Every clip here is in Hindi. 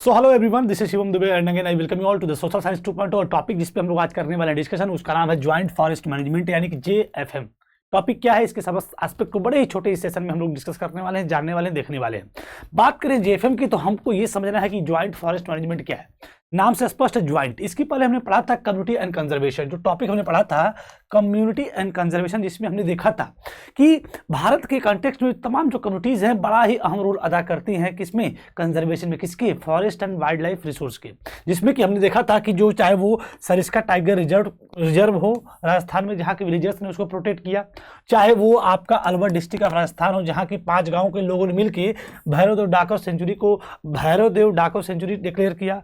So hello everyone, this is Shivam Dube and again I welcome you all to the social science 2.0 और टॉपिक जिस पे हम लोग आज करने वाले हैं डिस्कशन, उसका नाम है ज्वाइंट फॉरेस्ट मैनेजमेंट यानी कि JFM। टॉपिक क्या है, इसके सब एस्पेक्ट को बड़े ही छोटे इस सेशन में हम लोग डिस्कस करने वाले हैं, जानने वाले हैं, देखने वाले हैं। बात करें JFM की तो हमको ये समझना है कि ज्वाइंट फॉरेस्ट मैनेजमेंट क्या है। नाम से स्पष्ट है ज्वाइंट। इसकी पहले हमने पढ़ा था कम्युनिटी एंड कंजर्वेशन, जो टॉपिक हमने पढ़ा था कम्युनिटी एंड कंजर्वेशन, जिसमें हमने देखा था कि भारत के कॉन्टेक्स्ट में तमाम जो कम्युनिटीज हैं बड़ा ही अहम रोल अदा करती हैं किसमें, कंजर्वेशन में, किसके, forest and wild life resource के। जिसमें कि हमने देखा था कि जो चाहे वो सरिस्का टाइगर रिजर्व हो राजस्थान में, जहाँ के विलेजर्स ने उसको प्रोटेक्ट किया, चाहे वो आपका अलवर डिस्ट्रिक्ट ऑफ राजस्थान हो, जहाँ की 5 गाँव के लोगों ने मिलकर भैरवदेव डाकौर सेंचुरी डिक्लेयर किया।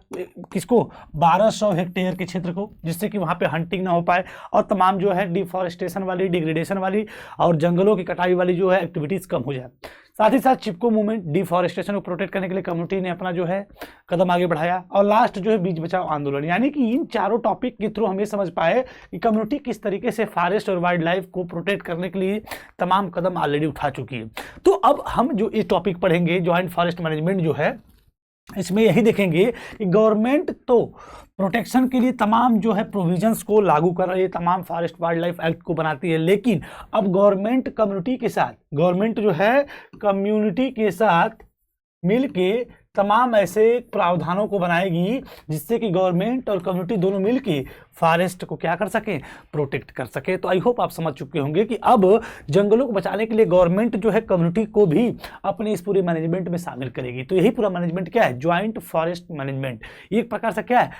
किसको, 1200 हेक्टेयर के क्षेत्र को, जिससे कि वहाँ पे हंटिंग ना हो पाए और तमाम जो है डिफॉरेस्टेशन वाली, डिग्रेडेशन वाली और जंगलों की कटाई वाली जो है एक्टिविटीज कम हो जाए। साथ ही साथ चिपको मूवमेंट, डिफॉरेस्टेशन को प्रोटेक्ट करने के लिए कम्युनिटी ने अपना जो है कदम आगे बढ़ाया। और लास्ट जो है बीच बचाओ आंदोलन। यानी कि इन चारों टॉपिक के थ्रू हम ये समझ पाए कि कम्युनिटी किस तरीके से फॉरेस्ट और वाइल्ड लाइफ को प्रोटेक्ट करने के लिए तमाम कदम ऑलरेडी उठा चुकी है। तो अब हम जो ये टॉपिक पढ़ेंगे ज्वाइंट फॉरेस्ट मैनेजमेंट जो है, इसमें यही देखेंगे कि गवर्नमेंट तो प्रोटेक्शन के लिए तमाम जो है प्रोविजंस को लागू कर रही है, तमाम फॉरेस्ट वाइल्ड लाइफ एक्ट को बनाती है, लेकिन अब गवर्नमेंट जो है कम्युनिटी के साथ मिलके तमाम ऐसे प्रावधानों को बनाएगी जिससे कि गवर्नमेंट और कम्युनिटी दोनों मिलके फॉरेस्ट को क्या कर सके, प्रोटेक्ट कर सके। तो आई होप आप समझ चुके होंगे कि अब जंगलों को बचाने के लिए गवर्नमेंट जो है कम्युनिटी को भी अपने इस पूरे मैनेजमेंट में शामिल करेगी। तो यही पूरा मैनेजमेंट क्या है, ज्वाइंट फॉरेस्ट मैनेजमेंट। एक प्रकार से क्या है,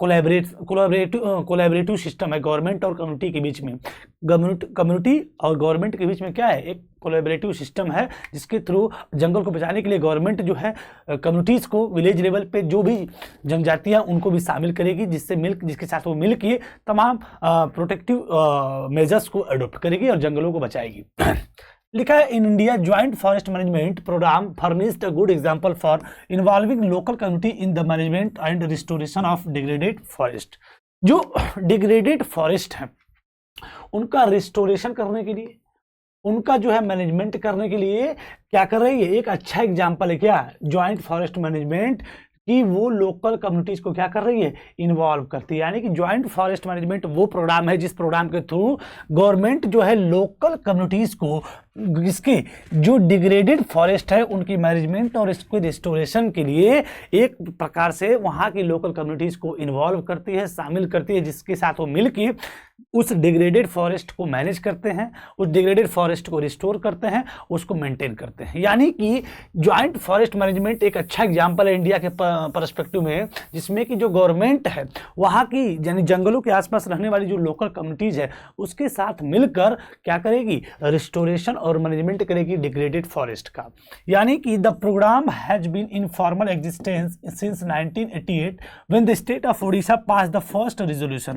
कोलैबोरेटिव सिस्टम है गवर्नमेंट और कम्युनिटी के बीच में। कम्युनिटी और गवर्नमेंट के बीच में क्या है, एक कोलैबोरेटिव सिस्टम है जिसके थ्रू जंगल को बचाने के लिए गवर्नमेंट जो है कम्युनिटीज़ को विलेज लेवल पे जो भी जनजातियां उनको भी शामिल करेगी, जिसके साथ वो मिल के तमाम प्रोटेक्टिव मेजर्स को अडोप्ट करेगी और जंगलों को बचाएगी। लिखा है in India joint forest management program furnished a good example for involving local community in the management and restoration of degraded forest. जो डिग्रेडेड फॉरेस्ट है उनका रिस्टोरेशन करने के लिए, उनका जो है मैनेजमेंट करने के लिए क्या कर रही है, एक अच्छा एग्जांपल है क्या, ज्वाइंट फॉरेस्ट मैनेजमेंट कि वो लोकल कम्युनिटीज को क्या कर रही है, इन्वॉल्व करती है। यानी कि ज्वाइंट फॉरेस्ट मैनेजमेंट वो प्रोग्राम है जिस प्रोग्राम के थ्रू गवर्नमेंट जो है लोकल कम्युनिटीज को इसके जो डिग्रेडेड फॉरेस्ट है उनकी मैनेजमेंट और इसके रिस्टोरेशन के लिए एक प्रकार से वहाँ की लोकल कम्युनिटीज को इन्वॉल्व करती है, शामिल करती है, जिसके साथ वो मिलके उस डिग्रेडेड फॉरेस्ट को मैनेज करते हैं, उस डिग्रेडेड फॉरेस्ट को रिस्टोर करते हैं, उसको मेंटेन करते हैं। यानी कि ज्वाइंट फॉरेस्ट मैनेजमेंट एक अच्छा एग्जांपल है इंडिया के पर्सपेक्टिव में, जिसमें कि जो गवर्नमेंट है वहाँ की यानी जंगलों के आसपास रहने वाली जो लोकल कम्युनिटीज है उसके साथ मिलकर क्या करेगी, रिस्टोरेशन और मैनेजमेंट करेगी डिग्रेडेड फॉरेस्ट का। यानी कि the program has been in formal existence since 1988 when the state of Odisha pass the first resolution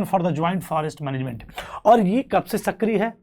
for the joint forest management. और ये कब से सक्रिय है,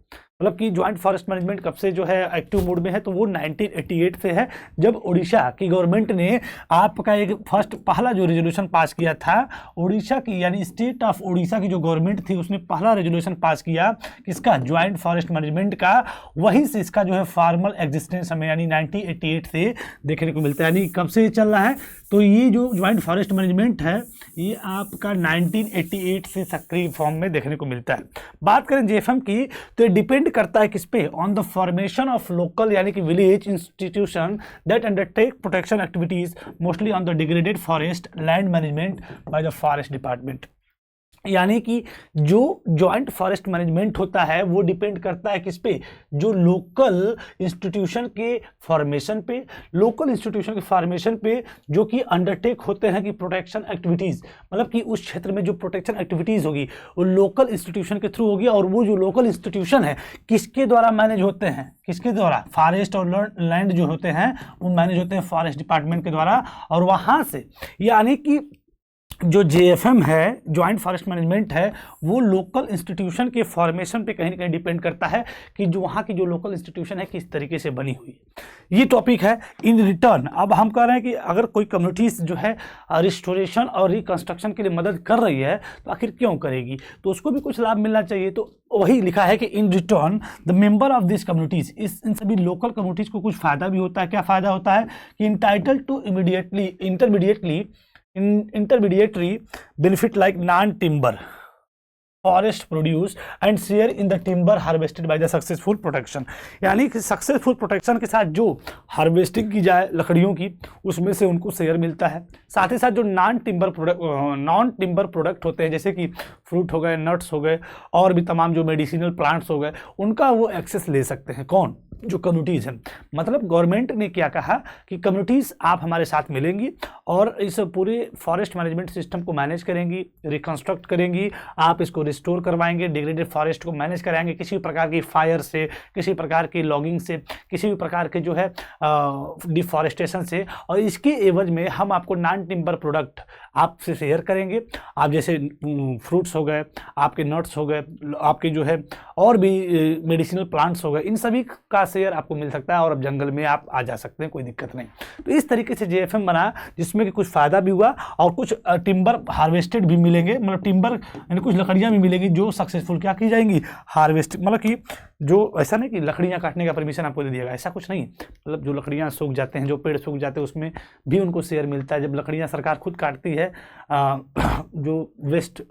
मतलब कि ज्वाइंट फॉरेस्ट मैनेजमेंट कब से जो है एक्टिव मोड में है, तो वो 1988 से है, जब उड़ीसा की गवर्नमेंट ने आपका एक पहला जो रेजोल्यूशन पास किया था। उड़ीसा की यानी स्टेट ऑफ उड़ीसा की जो गवर्नमेंट थी उसने पहला रेजोल्यूशन पास किया किसका, ज्वाइंट फॉरेस्ट मैनेजमेंट का। वहीं से इसका जो है फॉर्मल एग्जिस्टेंस हमें यानी 1988 से देखने को मिलता है। यानी कब से चल रहा है, तो ये जो ज्वाइंट फॉरेस्ट मैनेजमेंट है ये आपका 1988 से सक्रिय फॉर्म में देखने को मिलता है। बात करें JFM की तो ये डिपेंड करता है किस पे, on the formation of local यानी कि village institution that undertake protection activities mostly on the degraded forest land management by the forest department. यानी कि जो ज्वाइंट फॉरेस्ट मैनेजमेंट होता है वो डिपेंड करता है किस पे, जो लोकल इंस्टीट्यूशन के फॉर्मेशन पे, जो कि अंडरटेक होते हैं कि प्रोटेक्शन एक्टिविटीज़, मतलब कि उस क्षेत्र में जो प्रोटेक्शन एक्टिविटीज़ होगी वो लोकल इंस्टीट्यूशन के थ्रू होगी। और वो जो लोकल इंस्टीट्यूशन है किसके द्वारा मैनेज होते हैं, किसके द्वारा, फॉरेस्ट और लैंड जो होते हैं वो मैनेज होते हैं फॉरेस्ट डिपार्टमेंट के द्वारा। और वहाँ से यानी कि जो JFM है, ज्वाइंट फॉरेस्ट मैनेजमेंट है, वो लोकल इंस्टीट्यूशन के फॉर्मेशन पे कहीं ना कहीं डिपेंड करता है कि जो वहाँ की जो लोकल इंस्टीट्यूशन है किस तरीके से बनी हुई है। ये टॉपिक है। इन रिटर्न अब हम कह रहे हैं कि अगर कोई कम्युनिटीज़ जो है रिस्टोरेशन और रिकंस्ट्रक्शन के लिए मदद कर रही है तो आखिर क्यों करेगी, तो उसको भी कुछ लाभ मिलना चाहिए। तो वही लिखा है कि in return the member of this communities, इन सभी लोकल कम्युनिटीज़ को कुछ फ़ायदा भी होता है। क्या फ़ायदा होता है कि entitle to intermediary benefit like non-timber forest produce and share in the timber harvested by the successful production, यानी कि सक्सेसफुल प्रोटेक्शन के साथ जो हार्वेस्टिंग की जाए लकड़ियों की उसमें से उनको शेयर मिलता है। साथ ही साथ जो नॉन टिम्बर प्रोडक्ट होते हैं जैसे कि फ्रूट हो गए, नट्स हो गए और भी तमाम जो मेडिसिनल प्लांट्स हो गए, उनका वो एक्सेस ले सकते हैं। कौन? जो कम्युनिटीज़ हैं। मतलब गवर्नमेंट ने क्या कहा कि कम्युनिटीज़ आप हमारे साथ मिलेंगी और इस पूरे फॉरेस्ट मैनेजमेंट सिस्टम को मैनेज करेंगी, रिकंस्ट्रक्ट करेंगी, आप इसको रिस्टोर करवाएंगे, डिग्रेडेड फॉरेस्ट को मैनेज कराएंगे, किसी भी प्रकार की फायर से, किसी प्रकार की लॉगिंग से, किसी भी प्रकार के जो है डिफॉरेस्टेशन से, और इसके एवज में हम आपको नॉन टिम्बर प्रोडक्ट आपसे शेयर करेंगे। आप जैसे फ्रूट्स हो गए, आपके नट्स हो गए, आपके जो है और भी मेडिसिनल प्लांट्स हो गए, इन सभी का शेयर आपको मिल सकता है और अब जंगल में आप आ जा सकते हैं, कोई दिक्कत नहीं। तो इस तरीके से JFM बना जिसमें कि कुछ फ़ायदा भी हुआ और कुछ टिम्बर हार्वेस्टेड भी मिलेंगे, मतलब टिम्बर यानी कुछ लकड़ियाँ भी मिलेंगी जो सक्सेसफुल क्या की जाएंगी, हार्वेस्ट, मतलब कि जो ऐसा नहीं कि लकड़ियाँ काटने का परमिशन आपको दे दिएगा, ऐसा कुछ नहीं। मतलब जो लकड़ियाँ सूख जाते हैं, जो पेड़ सूख जाते हैं, उसमें भी उनको शेयर मिलता है। जब लकड़ियाँ सरकार खुद काटती है, जो वेस्ट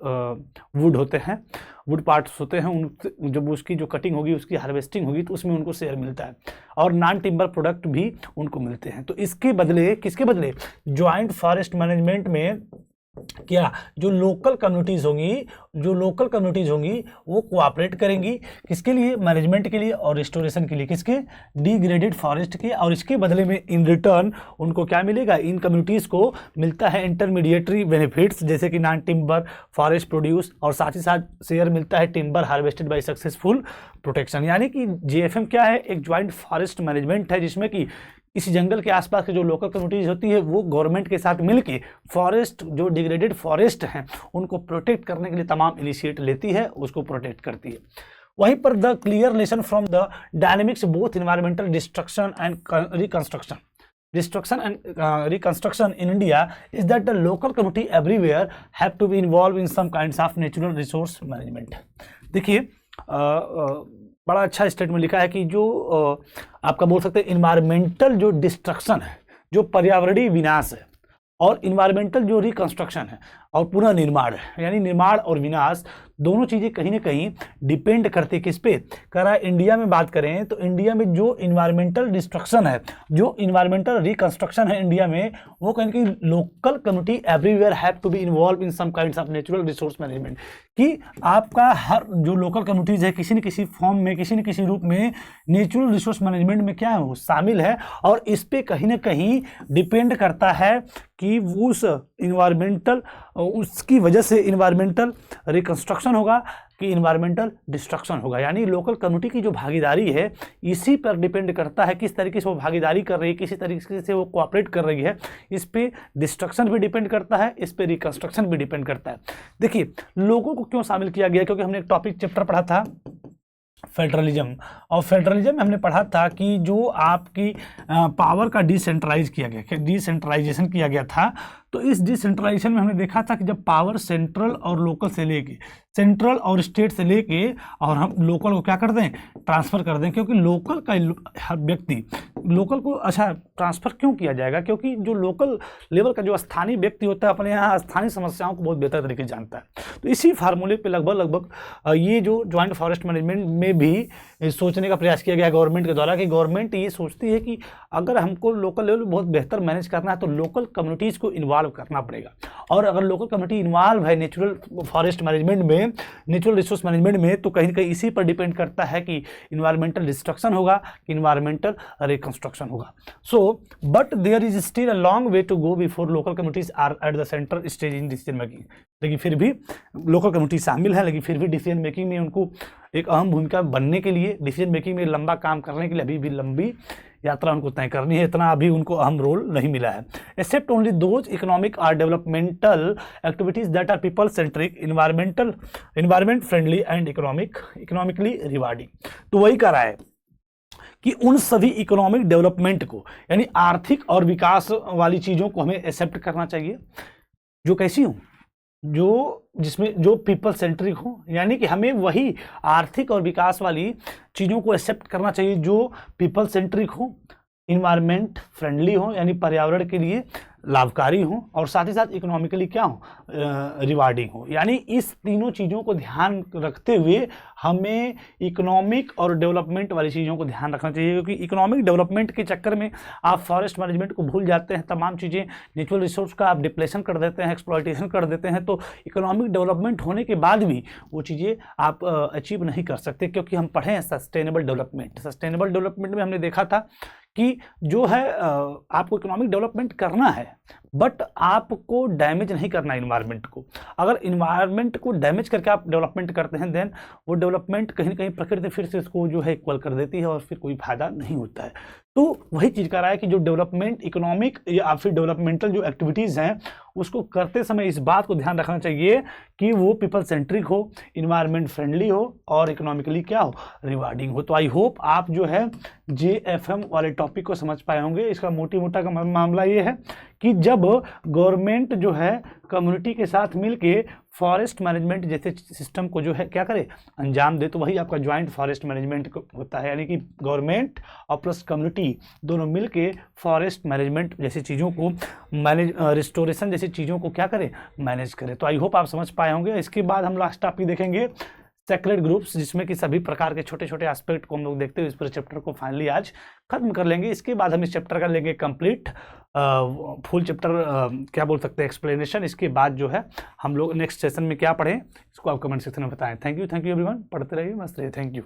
वुड होते हैं, वुड पार्ट्स होते हैं, उन जब उसकी जो कटिंग होगी, उसकी हार्वेस्टिंग होगी, तो उसमें उनको शेयर मिलता है और नॉन टिम्बर प्रोडक्ट भी उनको मिलते हैं। तो इसके बदले, किसके बदले? ज्वाइंट फॉरेस्ट मैनेजमेंट में क्या जो लोकल कम्युनिटीज़ होंगी वो कोऑपरेट करेंगी, किसके लिए? मैनेजमेंट के लिए और रिस्टोरेशन के लिए, किसके? डिग्रेडेड फॉरेस्ट के। और इसके बदले में इन रिटर्न उनको क्या मिलेगा? इन कम्युनिटीज़ को मिलता है इंटरमीडिएटरी बेनिफिट्स जैसे कि नॉन टिम्बर फॉरेस्ट प्रोड्यूस, और साथ ही साथ शेयर मिलता है timber harvested by successful protection. यानी कि JFM क्या है? एक ज्वाइंट फॉरेस्ट मैनेजमेंट है जिसमें कि इस जंगल के आसपास के जो लोकल कम्युनिटीज़ होती है वो गवर्नमेंट के साथ मिलके फॉरेस्ट, जो डिग्रेडेड फॉरेस्ट हैं, उनको प्रोटेक्ट करने के लिए तमाम इनिशिएटिव लेती है, उसको प्रोटेक्ट करती है। वहीं पर the clear lesson from the dynamics both environmental destruction and reconstruction in India is that the local community everywhere have to be involved in some kinds of natural resource management। देखिए बड़ा अच्छा स्टेटमेंट लिखा है कि जो आपका बोल सकते हैं इन्वायरमेंटल जो डिस्ट्रक्शन है, जो पर्यावरणीय विनाश है, और इन्वायरमेंटल जो रिकंस्ट्रक्शन है और पुनर्निर्माण है, यानी निर्माण और विनाश दोनों चीज़ें कहीं ना कहीं डिपेंड करती है किस पे? कह रहा है इंडिया में बात करें तो इंडिया में जो इन्वायरमेंटल डिस्ट्रक्शन है, जो इन्वायरमेंटल रिकंस्ट्रक्शन है इंडिया में, वो कहीं कि local community everywhere have to be involve in some kinds of natural resource management, कि आपका हर जो लोकल कम्युनिटीज़ है किसी न किसी फॉर्म में, किसी न किसी रूप में नेचुरल रिसोर्स मैनेजमेंट में क्या है, वो शामिल है। और इस पर कहीं ना कहीं डिपेंड करता है कि उस इन्वायरमेंटल, उसकी वजह से इन्वायरमेंटल रिकंस्ट्रक्शन होगा कि इन्वायरमेंटल डिस्ट्रक्शन होगा। यानी लोकल कम्युनिटी की जो भागीदारी है इसी पर डिपेंड करता है किस तरीके से वो भागीदारी कर रही है, किसी तरीके से वो कोऑपरेट कर रही है। इस पे डिस्ट्रक्शन भी डिपेंड करता है, इस पे रिकंस्ट्रक्शन भी डिपेंड करता है। देखिए लोगों को क्यों शामिल किया गया, क्योंकि हमने एक टॉपिक चैप्टर पढ़ा था फेडरलिज्म, और फेडरलिज्म में हमने पढ़ा था कि जो आपकी पावर का डिसेंट्रलाइजेशन किया गया था। तो इस डिसेंट्रलाइजेशन में हमने देखा था कि जब पावर सेंट्रल और लोकल से लेके, सेंट्रल और स्टेट से लेके और हम लोकल को क्या कर दें, ट्रांसफ़र कर दें, क्योंकि लोकल का हर व्यक्ति लोकल को अच्छा ट्रांसफ़र क्यों किया जाएगा, क्योंकि जो लोकल लेवल का जो स्थानीय व्यक्ति होता है अपने यहाँ स्थानीय समस्याओं को बहुत बेहतर तरीके से जानता है। तो इसी फार्मूले पे लगभग ये जो ज्वाइंट फॉरेस्ट मैनेजमेंट में भी सोचने का प्रयास किया गया गवर्नमेंट के द्वारा, कि गवर्नमेंट ये सोचती है कि अगर हमको लोकल लेवल बहुत बेहतर मैनेज करना है तो लोकल कम्युनिटीज़ को इन्वॉल्व करना पड़ेगा। और अगर लोकल कम्युनिटी इन्वॉल्व है नेचुरल फॉरेस्ट मैनेजमेंट में, नेचुरल रिसोर्स मैनेजमेंट में, तो कहीं ना कहीं इसी पर डिपेंड करता है कि इन्वायरमेंटल डिस्ट्रक्शन होगा कि इन्वायरमेंटल रिकंस्ट्रक्शन होगा। So but there is still a long way to go before local communities are at the centre stage in decision making. लेकिन फिर भी लोकल कम्युनिटी शामिल है, लेकिन फिर भी डिसीजन मेकिंग में उनको एक अहम भूमिका बनने के लिए, डिसीजन मेकिंग में लंबा काम करने के लिए अभी भी लंबी यात्रा उनको तय करनी है, इतना अभी उनको अहम रोल नहीं मिला है। एक्सेप्ट ओनली दोज इकोनॉमिक और developmental activities that are people centric, environment friendly and economically rewarding. तो वही कह रहा है कि उन सभी इकोनॉमिक डेवलपमेंट को, यानी आर्थिक और विकास वाली चीज़ों को हमें एक्सेप्ट करना चाहिए, जो कैसी हो, जिसमें जो पीपल सेंट्रिक हो, यानी कि हमें वही आर्थिक और विकास वाली चीज़ों को एक्सेप्ट करना चाहिए जो पीपल सेंट्रिक हो, इन्वायरमेंट फ्रेंडली हो, यानी पर्यावरण के लिए लाभकारी हो, और साथ ही साथ इकोनॉमिकली क्या हो, रिवार्डिंग हो। यानी इस तीनों चीज़ों को ध्यान रखते हुए हमें इकोनॉमिक और डेवलपमेंट वाली चीज़ों को ध्यान रखना चाहिए, क्योंकि इकोनॉमिक डेवलपमेंट के चक्कर में आप फॉरेस्ट मैनेजमेंट को भूल जाते हैं, तमाम चीज़ें, नेचुरल रिसोर्स का आप डिप्लेशन कर देते हैं, एक्सप्लॉयटेशन कर देते हैं, तो इकोनॉमिक डेवलपमेंट होने के बाद भी वो चीज़ें आप अचीव नहीं कर सकते, क्योंकि हम पढ़े हैं सस्टेनेबल डेवलपमेंट। सस्टेनेबल डेवलपमेंट में हमने देखा था कि जो है आपको इकोनॉमिक डेवलपमेंट करना है, बट आपको डैमेज नहीं करना इन्वायरमेंट को। अगर इन्वायरमेंट को डैमेज करके आप डेवलपमेंट करते हैं, देन वो डेवलपमेंट कहीं ना कहीं प्रकृति फिर से इसको जो है इक्वल कर देती है और फिर कोई फायदा नहीं होता है। तो वही चीज़ कह रहा है कि जो डेवलपमेंट इकोनॉमिक या फिर डेवलपमेंटल जो एक्टिविटीज़ हैं उसको करते समय इस बात को ध्यान रखना चाहिए कि वो पीपल सेंट्रिक हो, इन्वायरमेंट फ्रेंडली हो और इकोनॉमिकली क्या हो, रिवार्डिंग हो। तो आई होप आप जो है JFM वाले टॉपिक को समझ पाए होंगे। इसका मोटा का मामला ये है कि जब गवर्नमेंट जो है कम्युनिटी के साथ मिलके फॉरेस्ट मैनेजमेंट जैसे सिस्टम को जो है क्या करे, अंजाम दे, तो वही आपका ज्वाइंट फॉरेस्ट मैनेजमेंट होता है। यानी कि गवर्नमेंट और प्लस कम्युनिटी दोनों मिलके फॉरेस्ट मैनेजमेंट जैसी चीज़ों को रिस्टोरेशन जैसी चीज़ों को क्या करें, मैनेज करें। तो आई होप आप समझ पाए होंगे। इसके बाद हम लास्ट टॉपिक देखेंगे सेक्रेड ग्रुप्स, जिसमें कि सभी प्रकार के छोटे छोटे एस्पेक्ट को हम लोग देखते हुए इस पूरे चैप्टर को फाइनली आज खत्म कर लेंगे। इसके बाद हम इस चैप्टर का लेंगे कंप्लीट फुल चैप्टर क्या बोल सकते हैं एक्सप्लेनेशन। इसके बाद जो है हम लोग नेक्स्ट सेशन में क्या पढ़ें इसको आप कमेंट सेक्शन में बताएं। Thank you everyone. पढ़ते रहिए, मस्त रहिए। Thank you.